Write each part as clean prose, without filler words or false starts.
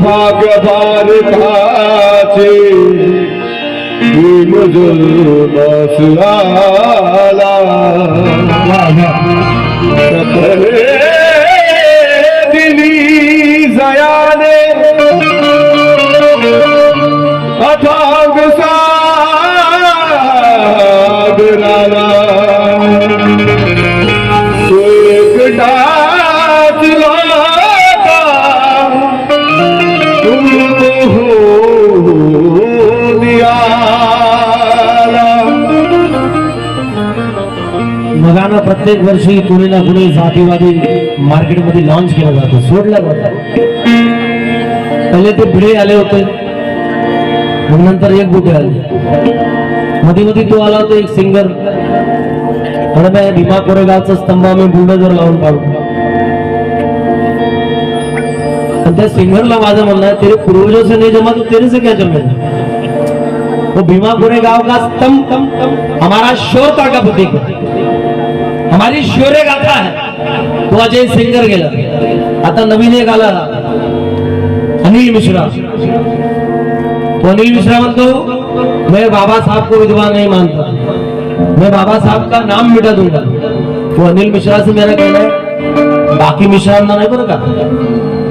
भाग्य भारताचे दिली जयाने अथांग सागराला तो एकटाच लागा तुमको हो मगाना प्रत्येक वर्षी कुणी ना कुणी जातीवादी मार्केटमध्ये लॉन्च केला जातो, सोडला जातो. पहिले ते भिडे आले होते, मग नंतर एक बुटे आले, मध्ये मध्ये तो आला होता एक सिंगर. और मैं भीमा कोरेगावचा स्तंभा मी बुलडोजर लावून काढू. पण त्या सिंगरला माझं म्हणणं आहे, तेरे पूर्वजों से नहीं जमा तो तेरे से क्या जमेगा. वो भीमा कोरेगाव का स्तंभ हमारा शौर्य का प्रतीक है, हमारी शौर्य गाथा है. तो अजय सिंगर गेला. आता नवीन एक आला अनिल मिश्रा. तो अनिल मिश्रा म्हणतो, मैं बाबा साहब को विधवा नहीं मानता, मैं बाबा साहब का नाम मिटा दूंगा. तो अनिल मिश्रा से मेरा कहना है, बाकी मिश्रांना नाही बरं का,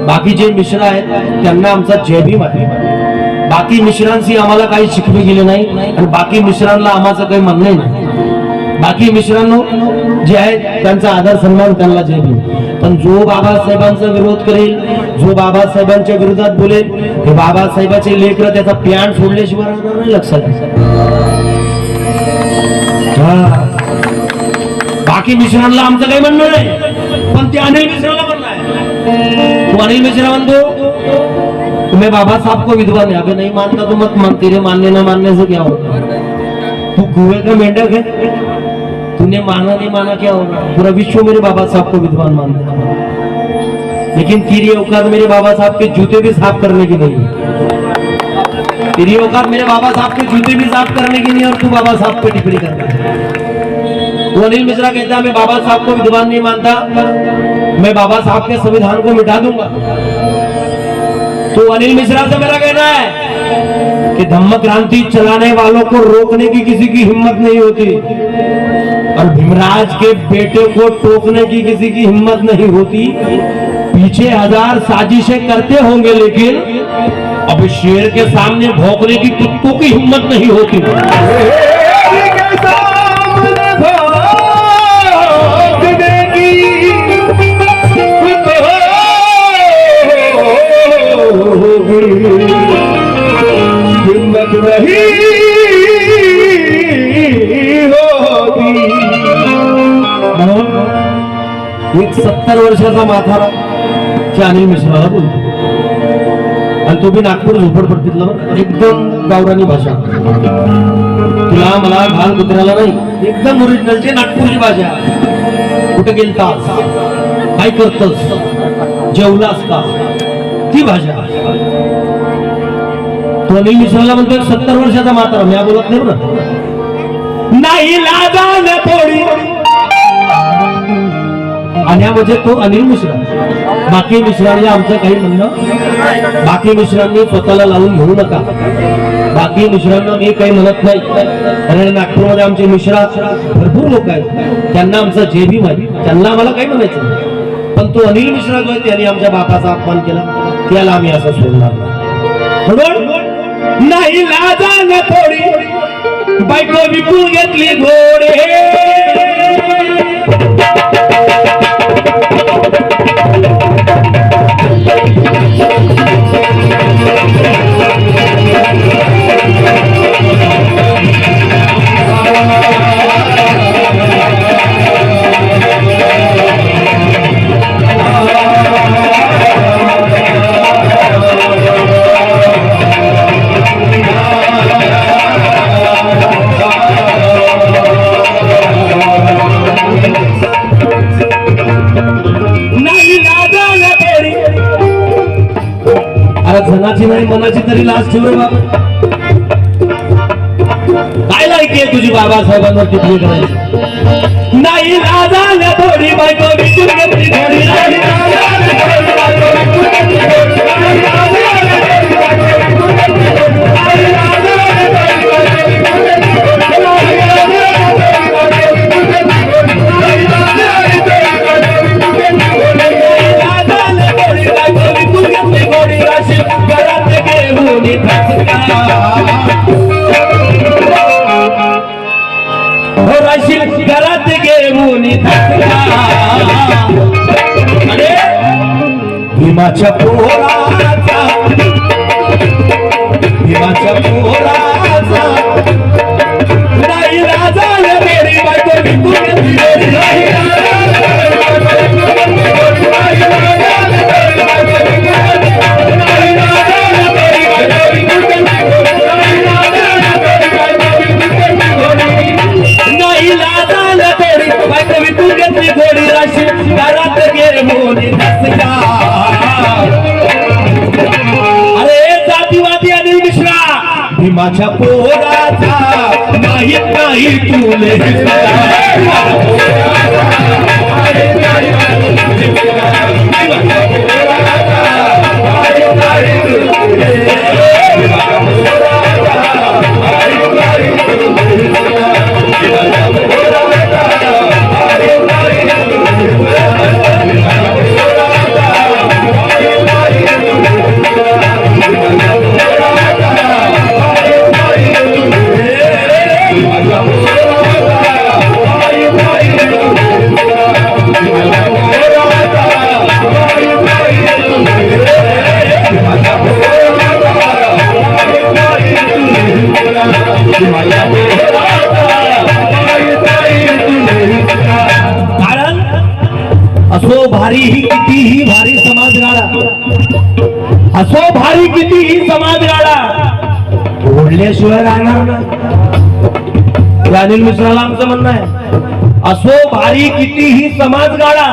बाकी जे मिश्रा आहेत त्यांना आमचा जय भीम आहे. बाकी मिश्रांशी आम्हाला काही शिकवे गेले नाही आणि बाकी मिश्रांना आम्हाला काही म्हणणे नाही. बाकी मिश्रांनो जे आहेत त्यांचा आदर सन्मान, त्यांना जय भीम. पण जो बाबासाहेबांचा विरोध करेल, जो बाबासाहेबांच्या विरोधात बोलेल, हे बाबासाहेबाचे लेकर त्याचा प्यान सोडल्याशिवाय राहणार नाही. लक्षात बाकी मिश्रांना आमचं काही म्हणणं नाही, पण ते अनिल मिश्राला म्हणणं आहे. तो अनिल मिश्रा म्हणतो, तुम्हें बाबा साहब को विधवा नहीं, अगर नहीं मानता तो मत मान, तेरे मानने न मानने से क्या होगा. तू कुएं का मेंढक है, तूने माना नहीं माना क्या होगा. पूरा विश्व मेरे बाबा साहब को विद्वान मानता है, लेकिन तेरी औकात मेरे बाबा साहब के जूते भी साफ करने की नहीं है. तेरी औकात मेरे बाबा साहब के जूते भी साफ करने की नहीं, और तू बाबा साहब पे टिप्पणी करता है. तो अनिल मिश्रा कहता है, मैं बाबा साहब को विद्वान नहीं मानता, मैं बाबा साहब के संविधान को मिटा दूंगा. तो अनिल मिश्रा से मेरा कहना है कि धम्म क्रांति चलाने वालों को रोकने की किसी की हिम्मत नहीं होती, और भीमराज के बेटे को टोकने की किसी की हिम्मत नहीं होती. पीछे हजार साजिशें करते होंगे, लेकिन अब शेर के सामने भौंकने की कुत्तों की हिम्मत नहीं होती. हिम्मत नहीं होती. एक 70 वर्षाचा म्हातारा त्या अनिल मिश्राला बोलतो, आणि तो बी नागपूर झोपडपट्टीतला, एकदम गावरानी भाषा. तुला मला घाल कुत्र्याला नाही, एकदम ओरिजिनलची नागपूरची भाषा. कुठे गेलतास, काय करतस, जेवलास का, ती भाषा. तो अनिल मिश्राला म्हणतो, 70 वर्षाचा म्हातारा, मी बोलत नाही बरं, नाही लाजाने थोडी. आणि म्हणजे तो अनिल मिश्रा. बाकी मिश्रांनी आमचं काही म्हणणं, बाकी मिश्रांनी स्वतःला लावून घेऊ नका. बाकी मिश्रांना मी काही म्हणत नाही, कारण नागपूरमध्ये आमचे मिश्रा भरपूर लोक आहेत, त्यांना आमचा जय भीम आहे, त्यांना आम्हाला काही म्हणायचं नाही. पण तो अनिल मिश्रा जो आहे त्याने आमच्या बापाचा अपमान केला, त्याला आम्ही असं सोडणार नाही. लाजाने थोडी बायको विकून घेतली घोडे. जनाची नाही मनाची तरी लाज ठेव रे बाबा. काय लायकी आहे तुझी बाबासाहेबांवर टिप्पणी करायची. नाही लाजा गोरी बायको विकून घेतली घोडी घरात घेऊन अरे भीमाच्या पोराचा नाही राजा मेरी बायको विकून घेतली घोडी नाही घोडी राशी घरात घेऊन अरे जातीवादी अनिल मिश्रा भीमाच्या पोराचा माहित नाही तुले कारण असो भारी ही कितीही भारी समाज गाडा असो भारी कितीही समाज गाडा ओढल्याशिवाय राहणार नाही अनिल मिश्राला आमचं म्हणणं आहे असो भारी कितीही समाज गाडा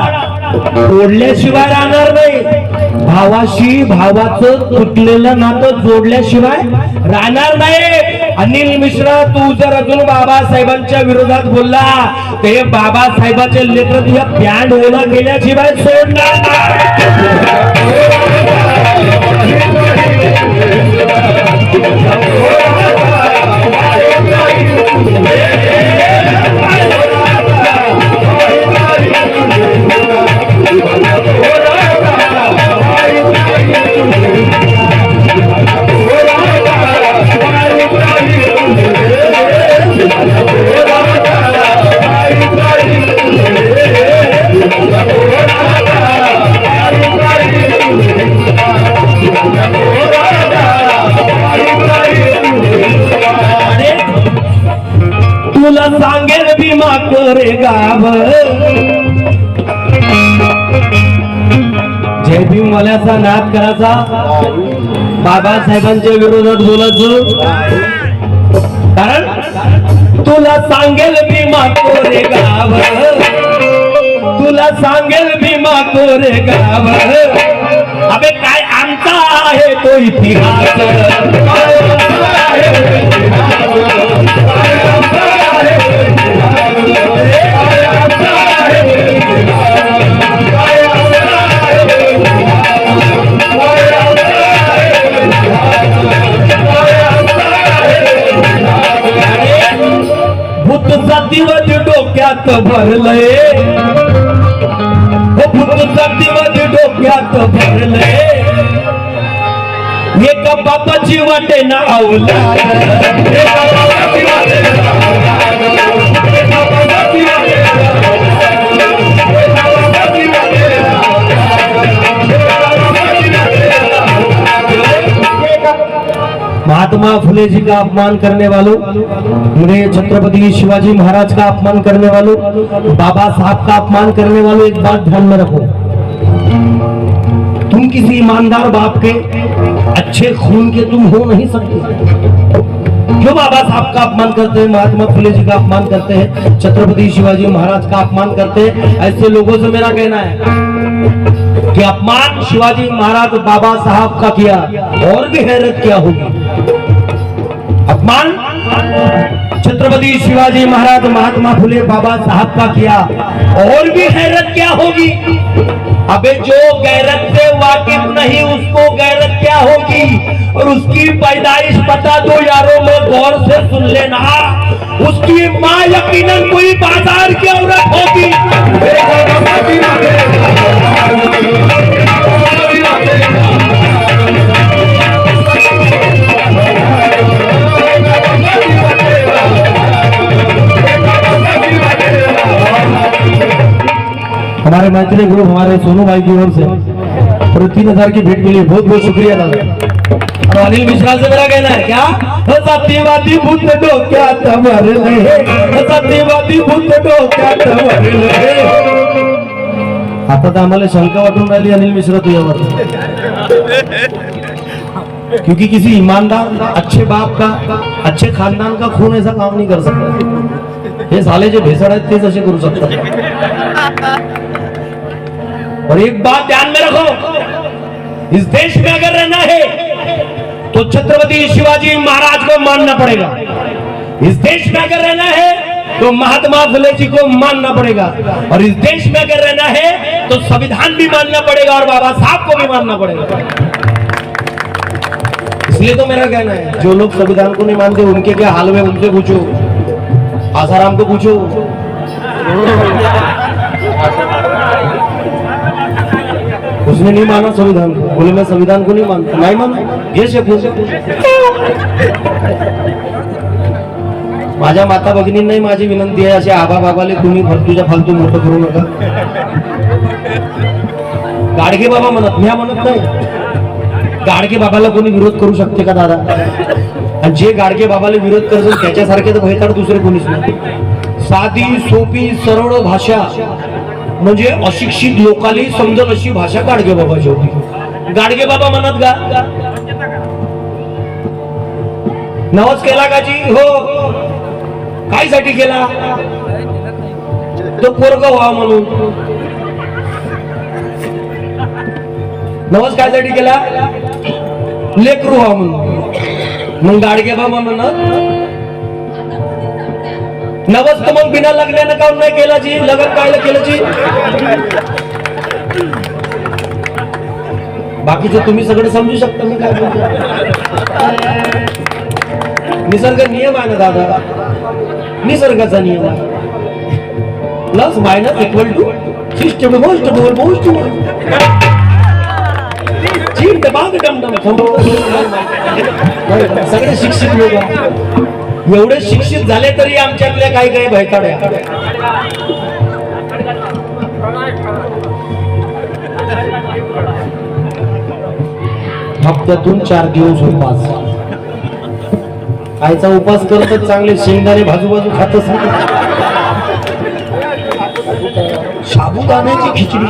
ओढल्याशिवाय राहणार नाही भावाशी भावाचं तुटलेलं नातं जोडल्याशिवाय राहणार नाही अनिल मिश्रा तू जर अजून बाबासाहेबांच्या विरोधात बोलला ते बाबासाहेबाचे लेकर तुझ्या बँड ओला केल्याशिवाय सोडणार तुला सांगेल भीमा कोरे गाव जय भीम वाल्याचा नाद करायचा बाबासाहेबांच्या विरोधात बोलायचं कारण तुला सांगेल भीमा कोरे गाव तुला सांगेल भीमा कोरे गाव अबे काय आमचा आहे तो इतिहास भूत जातीमध्ये डोक्यात भरलंय भूत जातीमध्ये डोक्यात भरलंय एका बापाची वाटे ना अवलाद महात्मा फुले जी का अपमान करने वालों, मेरे छत्रपति शिवाजी महाराज का अपमान करने वालों, बाबा साहब का अपमान करने वालों, एक बात ध्यान में रखो, तुम किसी ईमानदार बाप के अच्छे खून के तुम हो नहीं सकते। जो बाबा साहब का अपमान करते हैं, महात्मा फुले जी का अपमान करते हैं, छत्रपति शिवाजी महाराज का अपमान करते हैं, ऐसे लोगों से मेरा कहना है कि अपमान शिवाजी महाराज बाबा साहब का किया और भी हैरत क्या होगी। अपमान छत्रपति शिवाजी महाराज महात्मा फुले बाबा साहब का किया, और भी हैरत क्या होगी। अबे जो गैरत से वाकिफ नहीं उसको गैरत क्या होगी, और उसकी पैदाइश बता दो यारों में गौर से सुन लेना। उसकी माँ यकीनन कोई बाजार की औरत होगी। हमारे मैत्री ग्रुप हमारे सोनू भाई की ओर से और 3000 की भेंट मिली, बहुत बहुत शुक्रिया दादा। और अनिल मिश्रा से मेरा कहना है क्या, सत्यवादी बुद्ध डोक्यात भरले, सत्यवादी बुद्ध डोक्यात भरले। आता तर आम्हाला शंका वाटून राहिली अनिल मिश्रा तुझ्यावर, क्योंकि किसी ईमानदार अच्छे बाप का अच्छे खानदान का खून ऐसा काम नहीं कर सकता। हे साले जो भेसड़ आहेत तेच असे करू शकतात। और एक बात ध्यान में रखो, इस देश में अगर रहना है तो छत्रपति शिवाजी महाराज को मानना पड़ेगा। इस देश में अगर रहना है तो महात्मा फुले जी को मानना पड़ेगा, और इस देश में अगर रहना है तो संविधान भी मानना पड़ेगा और बाबा साहब को भी मानना पड़ेगा। इसलिए तो मेरा कहना है, जो लोग संविधान को नहीं मानते उनके क्या हाल में उनसे पूछो, आसाराम को पूछो। उसने नहीं माना संविधान को, बोले मैं संविधान को नहीं मानता, नहीं माना ये माझ्या माता भगिनींनाही माझी विनंती आहे, असे आबा बाबाले तुम्ही तुझ्या फालतू मोठं करू नका। गाडगे बाबा म्हणत मी म्हणत नाही, गाडगे बाबाला कोणी विरोध करू शकते का दादा? आणि जे गाडगे बाबाला विरोध करतो त्याच्यासारखे तर भयताड दुसरे कोणीच नाही। साधी सोपी सरळ भाषा म्हणजे अशिक्षित लोकांनी समजल अशी भाषा गाडगे बाबाची होती। गाडगे बाबा म्हणत गा नवस केला का जी? हो। कायसाठी केला? तो पोरग व्हावा म्हणून। नवस कायसाठी केला? लेकरू व्हावा म्हणून। मग गाडगे बाबा म्हणत नवस तर मग बिना लग्नानं काम नाही केला जी, लग्न कायला केलं जी? बाकीचं तुम्ही सगळं समजू शकता मी काय बोलतो। निसर्ग नियम आहे ना दादा, निसर्गाचा नियम आहे, plus minus equal to system most चीन बाग डमडम सगळे शिक्षित लोक एवढे शिक्षित झाले तरी आमच्यातल्या काही काही भयताड्या हप्त्यातून 4 दिवस उपास, आईचा उपास करतच चांगले शेंगदाणे बाजूबाजू खातच नाही, साबुदाण्याची खिचडी।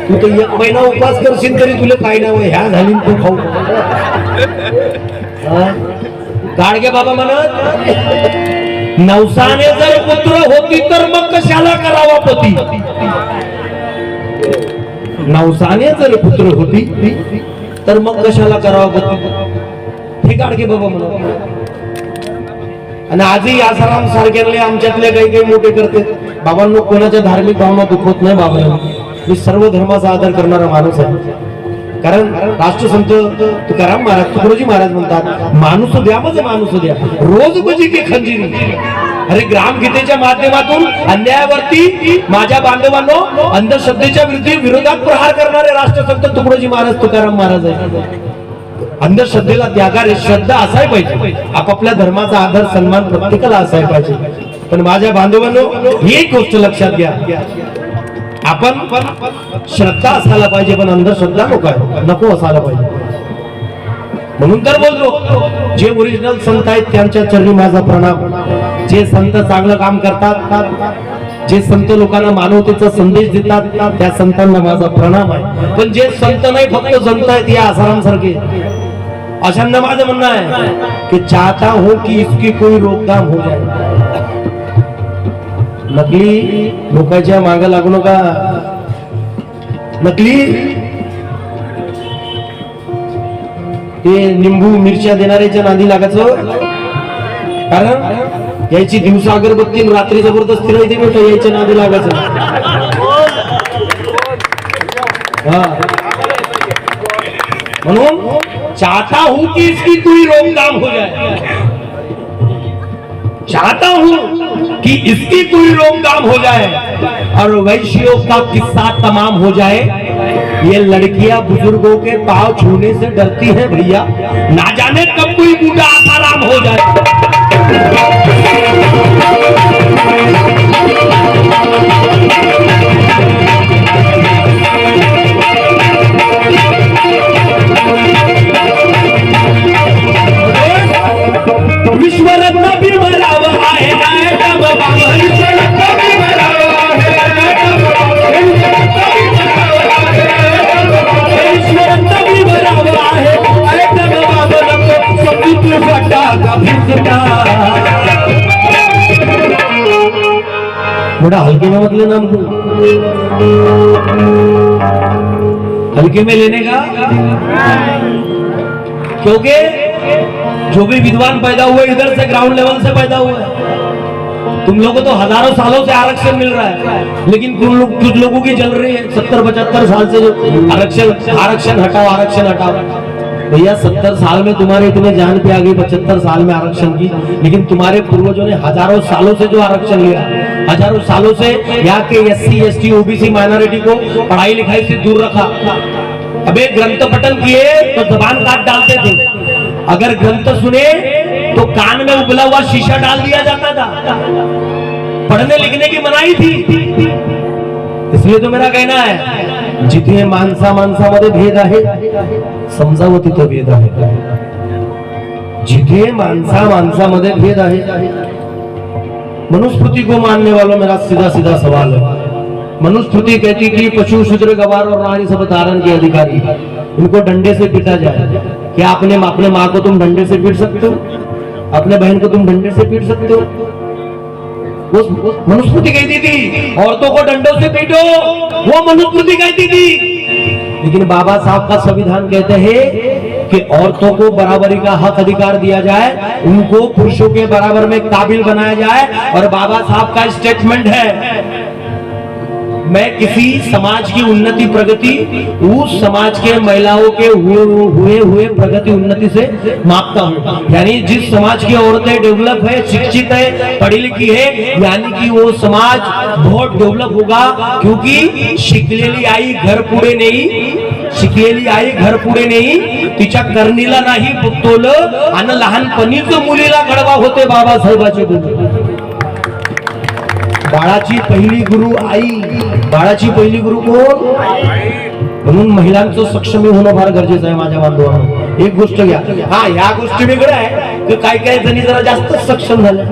तू तर 1 महिना उपास करशील तरी तुला काय नाव ह्या झाली तू खाऊ। गाडगे बाबा म्हणत नवसाने जर पुत्र होती तर मग कशाला करावा पती? नवसाने जर पुत्र होती तर मग कशाला करावा पती? हे गाडगे बाबा म्हणत। आणि आजही आसाराम सारख्याले आमच्यातले काही काही मोठे करते। बाबांनो कोणाच्या धार्मिक भावना दुखवत नाही बाबांनो, मी सर्व धर्माचा आदर करणारा माणूस आहे। कारण राष्ट्रसंत तुकाराम महाराज तुकडोजी महाराज म्हणतात माणूस द्या म्हणजे माणूस द्या, रोज बजी की खंजीरी। अरे ग्रामगीतेच्या माध्यमातून अन्यायावरती माझ्या बांधवांनो अंधश्रद्धेच्या विरोधात प्रहार करणारे राष्ट्रसंत तुकडोजी महाराज तुकाराम महाराज आहे। अंधश्रद्धेला त्यागारे श्रद्धा असायला पाहिजे, आपापल्या धर्माचा आदर सन्मान प्रत्येकाला असायला पाहिजे। पण माझ्या बांधवांनो एक गोष्ट लक्षात घ्या, आपण श्रद्धा असायला पाहिजे पण अंधश्रद्धा नको असायला पाहिजे। म्हणून तर बोलतो जे ओरिजिनल संत आहेत त्यांच्या चरणी माझा प्रणाम। जे संत चांगलं काम करतात, जे संत लोकांना मानवतेचा संदेश देतात त्या संतांना माझा प्रणाम आहे। पण जे संत नाही फक्त संत आहेत या आसाराम सारखे अशांना माझं म्हणणं आहे की चाहता हो कि इसकी कोई रोकथाम हो जाए। नकली लोकांच्या मागे लागू नका। नकली ते निंबू मिरच्या देणाऱ्याच्या नादी लागायचं कारण यायची दिवसा अगरबत्ती आणि रात्री जबरदस्ती राहते बेटा, यायच्या नादी लागायचं. हा. म्हणून चाहता हूं कि इसकी कोई रोकथाम हो जाए, चाहता हूं कि इसकी कोई रोकथाम हो जाए और वैश्यों का किस्सा तमाम हो जाए. ये लड़कियां बुजुर्गों के पांव छूने से डरती हैं भैया, ना जाने कब कोई बूढ़ा आसाराम हो जाए. विश्वरत्न भी बराबर आहे नायक बाबा, विश्वरत्न भी बराबर आहे, विश्वरत्न भी बराबर आहे नायक बाबा, सबकी तू फटा का भिजता. बड़ा हल्के में मतलब नाम को हल्के में लेने का, क्योंकि जो भी विद्वान पैदा हुए इधर से ग्राउंड लेवल से पैदा हुए. तुम लोगों को तो हजारों सालों से आरक्षण मिल रहा है, लेकिन कुछ लोगों की जल रही है 70-75 साल से जो आरक्षण हटाओ, आरक्षण हटाओ. भैया 70 साल में तुम्हारे इतने जान पे आ गई, 75 साल में आरक्षण की, लेकिन तुम्हारे पूर्वजों ने हजारों सालों से जो आरक्षण लिया, हजारों सालों से यहाँ के SC ST OBC माइनॉरिटी को पढ़ाई लिखाई से दूर रखा. अबे ग्रंथ पठन किए तो जबान काट डालते थे, अगर ग्रंथ सुने तो कान में उबला हुआ शीशा डाल दिया जाता था. पढ़ने लिखने की मनाही थी. इसलिए तो मेरा कहना है, जिथे माणसामध्ये भेद आहे समजावं तिथं भेद आहे. जिथे माणसामध्ये भेद आहे, मनुस्मृति को मानने वालों मेरा सीधा सीधा सवाल है. मनुस्मृति कहती कि पशु शूद्र गवार और नारी सब धारण के अधिकारी, इनको डंडे से पीटा जाए. क्या अपने माँ को तुम डंडे से पीट सकते हो? अपने बहन को तुम डंडे से पीट सकते हो? वो मनुस्मृति कहती थी औरतों को डंडों से पीटो, वो मनुस्मृति कहती थी. लेकिन बाबा साहब का संविधान कहते हैं कि औरतों को बराबरी का हक अधिकार दिया जाए, उनको पुरुषों के बराबर में काबिल बनाया जाए. और बाबा साहब का स्टेटमेंट है, मैं किसी समाज की उन्नति प्रगति उस समाज के महिलाओं के हुए प्रगति उन्नति से मापता हूँ. यानी जिस समाज की औरतें डेवलप है, शिक्षित है, पढ़ी लिखी है, यानी कि वो समाज बहुत डेवलप होगा. क्योंकि शिकलेली आई घर पुढे नाही, शिकलेली आई घर पुढे नाही, तिच्या करणीला नाही पुतोलं आणि लहानपणीच मुलीला घडवा होते बाबासाहेबाचे गुरु. बाळाची पहिली गुरु आई, बाळाची पहिली गुरु कोण? म्हणून महिलांचं सक्षम होणं फार गरजेचं आहे माझ्या बांधवांनो. एक गोष्ट घ्या, हा या गोष्टी वेगळ्या आहे की काही जणी जरा जास्त सक्षम झाल्या.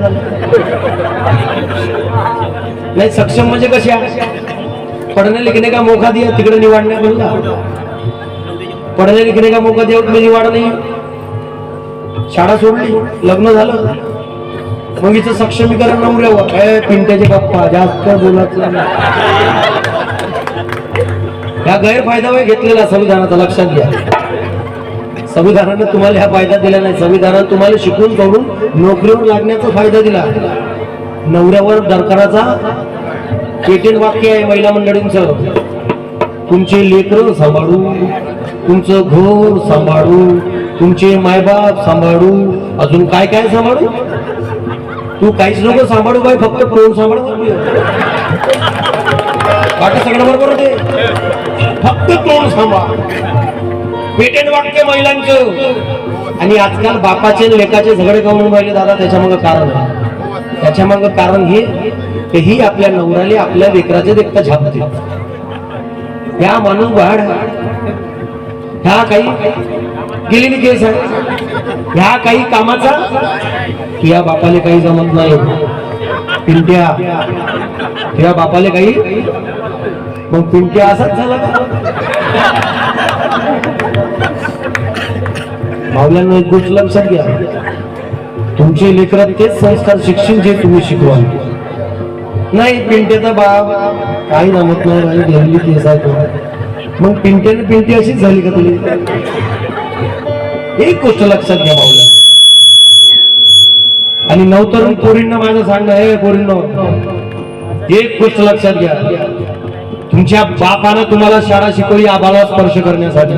नाही सक्षम म्हणजे कशा? पढ़ने लिखने का मौका दिया तिकडे निवाडण्या बोलला, पढ़ने लिखने का मौका दिया तुम्ही निवाड नाही, शाळा सोडली, लग्न झालं, मग हिचं सक्षमीकरण नवऱ्यावर. पिंट्याचे बाप्पा जास्त बोलत नाही. हा गैरफायदा घेतलेला संविधानाचा, लक्षात घ्या. संविधानाने तुम्हाला हा फायदा दिला नाही. संविधानाने तुम्हाला शिकून करून नोकरीवर लागण्याचा फायदा दिला. नवऱ्यावर दरकाराचा पेटेंट वाक्य आहे महिला मंडळींचं, तुमचे लेकरं सांभाळू, तुमचं घर सांभाळू, तुमचे मायबाप सांभाळू, अजून काय काय सांभाळू. तू काहीच नको सांभाळू बाई, फक्त तोंड सांभाळ. वाटत सगळं बरोबर होते, फक्त तोंड सांभाळ. पेटेंट वाक्य महिलांचं. आणि आजकाल बापाचे लेकाचे झगडे काढून राहिले दादा. त्याच्या मागं कारण आहे, त्याच्या मागं कारण हे की ही आपल्या नवऱ्याला आपल्या लेकराचे देखता झापते. ह्या माणूस वाढ, ह्या काही गेलेली केस आहे, ह्या काही कामाचा, या बापाले काही जमत नाही. पिंट्या या बापाले काही, मग पिंट्या असाच झाला का? मावल्यांना एक गोष्ट लक्षात घ्या, तुमचे लेकरात तेच संस्कार शिक्षण जे तुम्ही शिकवाल. नाही पिंट्याचा बाप काही जमत नाही माझी गेलेली केस आहे, मग पिंट्याने पिंटी अशीच झाली का तुझी? एक गोष्ट लक्षात घ्या मावल्या, आणि नवतरुण पोरींना माझं सांगणं आहे, पोरींनो एक गोष्ट लक्षात घ्या, तुमच्या बापानं तुम्हाला शाळा शिकवली आबाला स्पर्श करण्यासाठी.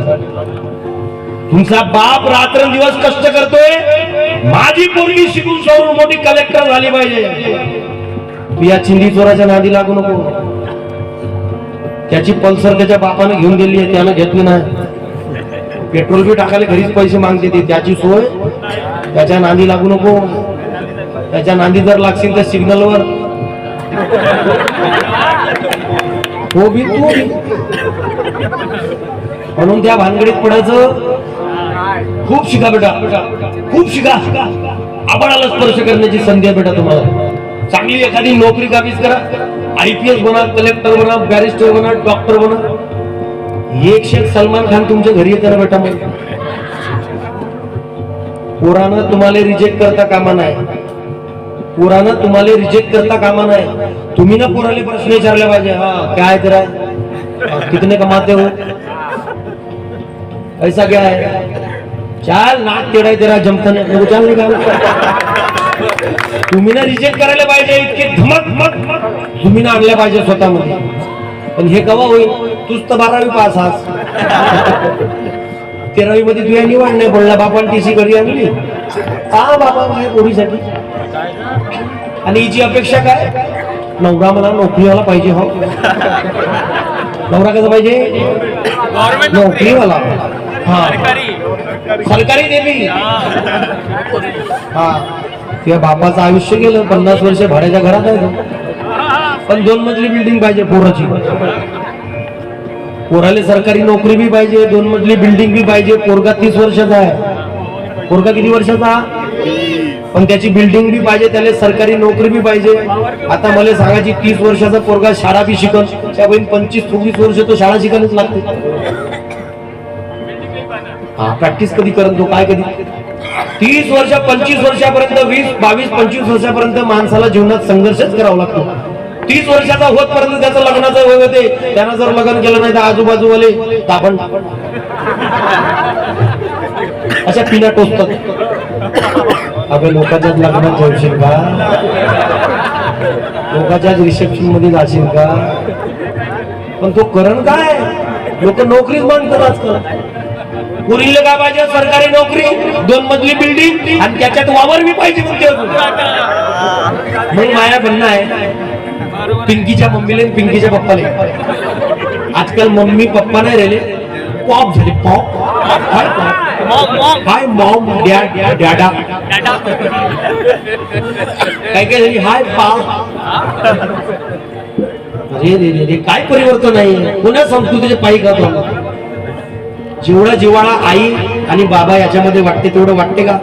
तुमचा बाप रात्रंदिवस कष्ट करतोय, माझी पोरगी शिकून सवरून मोठी कलेक्टर झाली पाहिजे. तू या चिंदी चोराच्या नादी लागू नको. त्याची पल्सर त्याच्या बापानं घेऊन गेली आहे, त्यानं घेतली नाही. पेट्रोल बी टाकायला घरीच पैसे मागते ती, त्याची सोय. त्याच्या नादी लागू नको. त्याच्या नादी जर लागशील तर सिग्नलवर हो बी तू. म्हणून त्या भानगडीत पडायचं. खूप शिका बेटा, खूप शिका. आबाळाला स्पर्श करण्याची संधी आहे बेटा तुम्हाला. चांगली एखादी नोकरी काबीज करा. IPS बना, कलेक्टर बना, बॅरिस्टर बना, डॉक्टर बना. एक शेख सलमान खान तुमच्या घरी येते ना बेटा. मग पोरानं तुम्हाला रिजेक्ट करता कामा नाही. पोरानं तुम्हाला रिजेक्ट करता कामा नाही. तुम्ही ना पोराले प्रश्न विचारले पाहिजे, हा काय तेरा कितने कमाते हो, ऐसा क्या है, चाल नाक टेढ़ा तेरा जमता नहीं, चाल निकाल. तुम्ही ना रिजेक्ट करायला पाहिजे. इतके धमक तुम्ही ना आणल्या पाहिजे स्वतःमध्ये. पण हे कवा होईल, तूच तर 12वी पास आहास. 13वी मध्ये तुझ्या निवड नाही पडला, बापान TC घरी आणली. हा बाबा माझ्या पोरीसाठी. आणि हिची अपेक्षा काय, नवरा मला नोकरीवाला पाहिजे. हो नवरा कसा पाहिजे, नोकरीवाला. हा सरकारी देवी. हा तुझ्या बापाचं आयुष्य गेलं, 50 वर्ष भाड्याच्या घरात आहे तो. पण 2 मजली बिल्डिंग पाहिजे पोराची. पोराले सरकारी नोकरी बी पाहिजे, 2 मजली बिल्डिंग बी पाहिजे. पोरगा 30 वर्षाचा आहे. पोरगा किती वर्षाचा, पण त्याची बिल्डिंग बी पाहिजे, त्याला सरकारी नोकरी बी पाहिजे. आता मला सांगायची 30 वर्षाचा पोरगा शाळा बी शिकल, त्या बहीण 25-26 वर्ष तो शाळा शिकायलाच लागते. हा प्रॅक्टिस कधी करत तो, काय कधी 30 वर्ष 25 वर्षापर्यंत 20-22-25 वर्षापर्यंत माणसाला जीवनात संघर्षच करावा लागतो. 30 वर्षाचा होतपर्यंत त्याचं लग्नाचं वय होते. त्यानं जर लग्न केलं नाही तर आजूबाजूवाले तापण अशा पिण्या टोचतात. अगं लोकांच्याच लग्नात जाशील का, लोकांच्याच रिसेप्शन मध्ये जाशील का. पण तो करण काय, लोक नोकरीच मागतात आजकाल. पुरीला काय पाहिजे, सरकारी नोकरी, 2 मजली बिल्डिंग आणि त्याच्यात वावर बी पाहिजे. मग माया म्हणणं आहे, पिंकीच्या मम्मीला पिंकीच्या पप्पाला. आजकाल मम्मी पप्पा नाही राहिले, पॉप झाले. पॉप हाय मॉम डॅडा काय काय झाली, हाय पॉप. अरे रे रे, काय परिवर्तन आहे. पुन्हा संस्कृतीचे पायी खातो. जेवढा जिव्हाळा आई आणि बाबा याच्यामध्ये वाटते तेवढं वाटते का.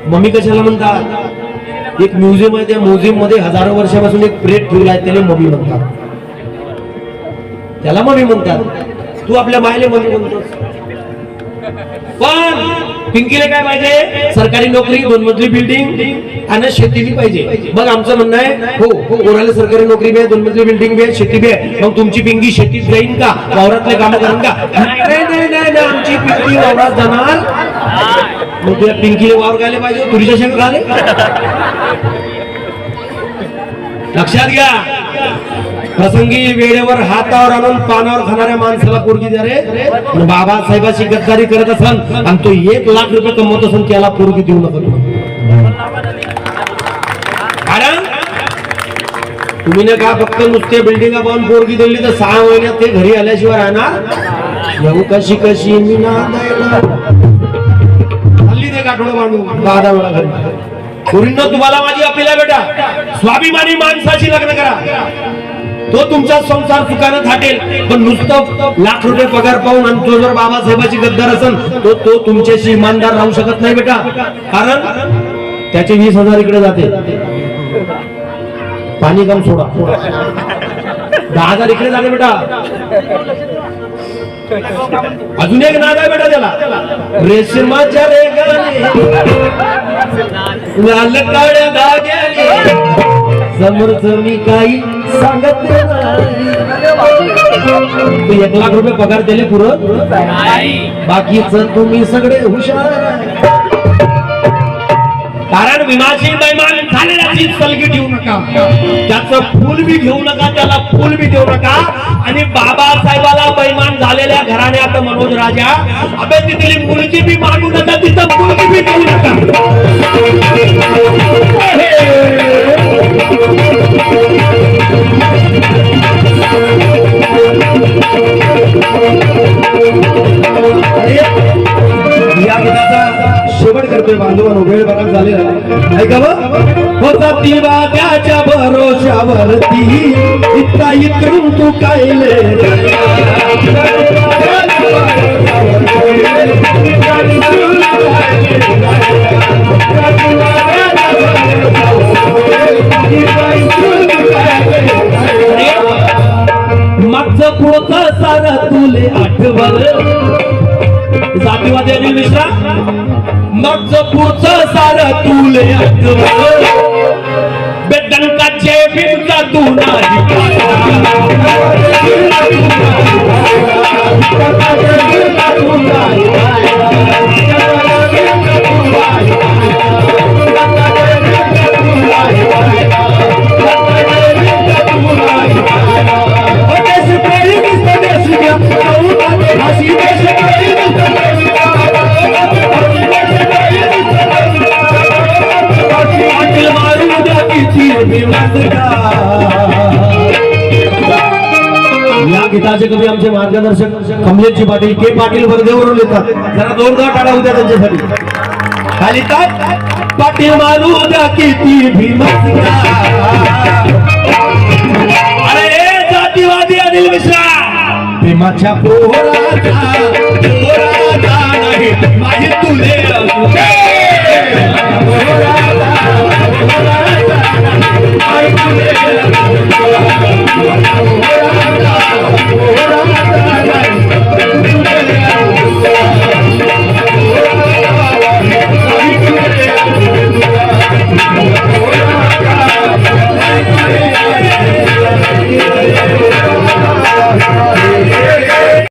मम्मी कशाला म्हणतात, एक म्युझियम आहे, त्या म्युझियम मध्ये हजारो वर्षापासून एक प्रेत ठेवला आहे, त्याला मम्मी म्हणतात. त्याला मम्मी म्हणतात. तू आपल्या मायले मम्मी म्हणतोस. पण पिंकीला काय पाहिजे, सरकारी नोकरी, 2 मजली बिल्डिंग आणि शेती बी पाहिजे. मग आमचं म्हणणं आहे, हो हो कोणाला सरकारी नोकरी बी आहे, 2 मजली बिल्डिंग बी आहे, शेती बी आहे. मग तुमची पिंकी शेतीत जाईन का, वावरातले कामं करून का. नाही आमची पिंकी वावरात जाणार. मग तुझ्या पिंकीला वावर गायला पाहिजे, तुरीच्या शेंग झाले. लक्षात घ्या, प्रसंगी वेळेवर हातावर आणून पानावर खाणाऱ्या माणसाला पोरगी द्या रे. बाबासाहेबाची गद्दारी करत असाल आणि तो 1 लाख रुपये कमवत असेल, त्याला पोरगी देऊ नका तुम्ही. कारण तुम्ही ना का फक्त नुसते बिल्डिंगा पाहून पोरगी दिली तर 6 महिन्यात ते घरी आल्याशिवाय राहणार. येऊ कशी मी ना हल्ली ते गाठोडं बांधून 10 वेळा घरी. पोरींनो तुम्हाला माझी अपील आहे बेटा, स्वाभिमानी माणसाची लग्न करा. तो तुमचा संसार सुखाने थाटेल. पण नुसतं लाख रुपये पगार पाहून आणि तो जर बाबासाहेबाची गद्दार असेल तो तुमच्याशी इमानदार राहू शकत नाही बेटा. कारण त्याचे 20,000 इकडे जाते. पाणी कम सोडा, 10,000 इकडे जाते बेटा. अजून एक नाद आहे बेटा त्याला, रेशमाच्या रेगाने लाल काळ्या धाग्याने समोरच मी काही सांगत नाही. 1 लाख रुपये पगार दिले पुरं, बाकीच तुम्ही सगळे हुशार. कारण भीमाची बैमान झालेल्याची सलगी ठेवू नका, त्याचं फूल बी घेऊ नका, त्याला फूल बी देऊ नका. आणि बाबासाहेबाला बैमान झालेल्या घराण्यात मनोज राजा अबे तिथली मुलगी बी मागू नका, तिथं मुलगी बी देऊ नका. या गीताचा शेवट करतोय बांधवांनो, वेळ बराच झालेला आहे. ऐका होता ती वाद्याच्या भरोशावरती इतका इतरून तू कायले मागचं पुढचं सार तुले आठवल जातीवादी अनिल मिश्रा. मागचं पुढचं सार तुले आठवल बेदंकाचे बिंका तू नाही या गीताचे कवी आमचे मार्गदर्शक कमलेशजी पाटील के पाटील वर्धेवरून येतात. जरा जोरदार टाळा उद्या त्यांच्यासाठी. खाली काय पाटील मारू द्या किती भीमसका. अरे जातीवादी अनिल मिश्रा भीमाच्या पोराचा नाही माझी तुले पोराचा